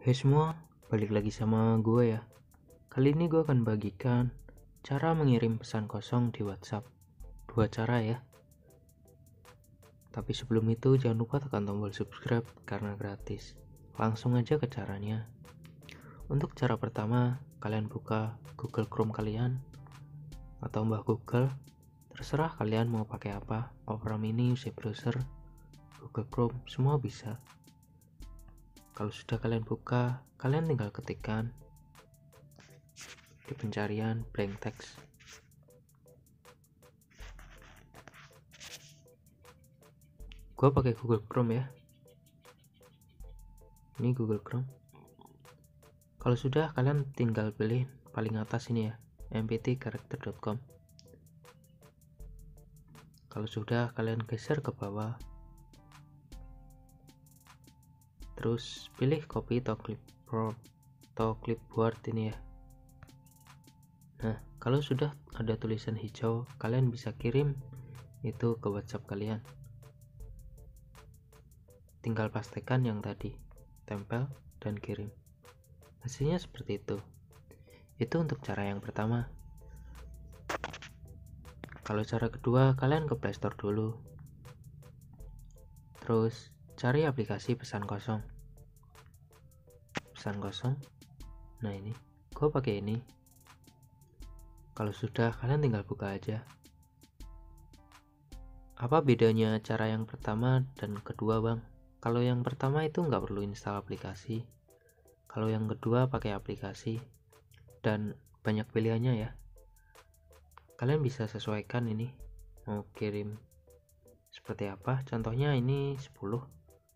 Hey semua, balik lagi sama gue ya. Kali ini gue akan bagikan cara mengirim pesan kosong di WhatsApp. Dua cara ya. Tapi sebelum itu jangan lupa tekan tombol subscribe karena gratis. Langsung aja ke caranya. Untuk cara pertama, kalian buka Google Chrome kalian atau Mbah Google. Terserah kalian mau pakai apa, Opera Mini, UC Browser, Google Chrome, semua bisa. Kalau sudah kalian buka, kalian tinggal ketikkan di pencarian blank text. Gue pakai Google Chrome ya. Ini Google Chrome. Kalau sudah, kalian tinggal pilih paling atas ini ya, mptcharacter.com. Kalau sudah, kalian geser ke bawah. Terus pilih copy to clipboard ini ya. Nah, kalau sudah ada tulisan hijau, kalian bisa kirim itu ke WhatsApp kalian. Tinggal pastikan yang tadi, tempel dan kirim. Hasilnya seperti itu. Itu untuk cara yang pertama. Kalau cara kedua, kalian ke Play Store dulu. Terus cari aplikasi pesan kosong. Nah ini, gue pakai ini. Kalau sudah, kalian tinggal buka aja. Apa bedanya cara yang pertama dan kedua, bang? Kalau yang pertama itu nggak perlu install aplikasi. Kalau yang kedua pakai aplikasi dan banyak pilihannya ya. Kalian bisa sesuaikan ini mau kirim seperti apa. Contohnya ini 10,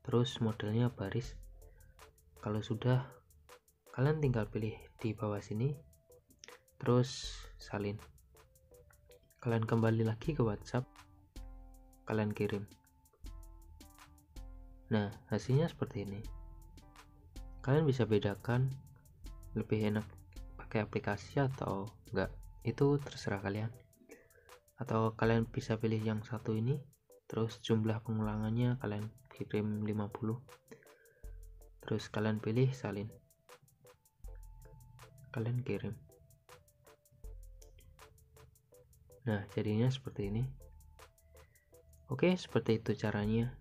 terus modelnya baris. Kalau sudah, kalian tinggal pilih di bawah sini, terus salin. Kalian kembali lagi ke WhatsApp, kalian kirim. Nah, hasilnya seperti ini. Kalian bisa bedakan lebih enak pakai aplikasi atau enggak, itu terserah kalian. Atau kalian bisa pilih yang satu ini, terus jumlah pengulangannya kalian kirim 50. Terus kalian pilih salin, kalian kirim. Nah, jadinya seperti ini. Oke, seperti itu caranya.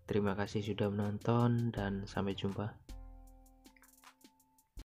Terima kasih sudah menonton dan sampai jumpa.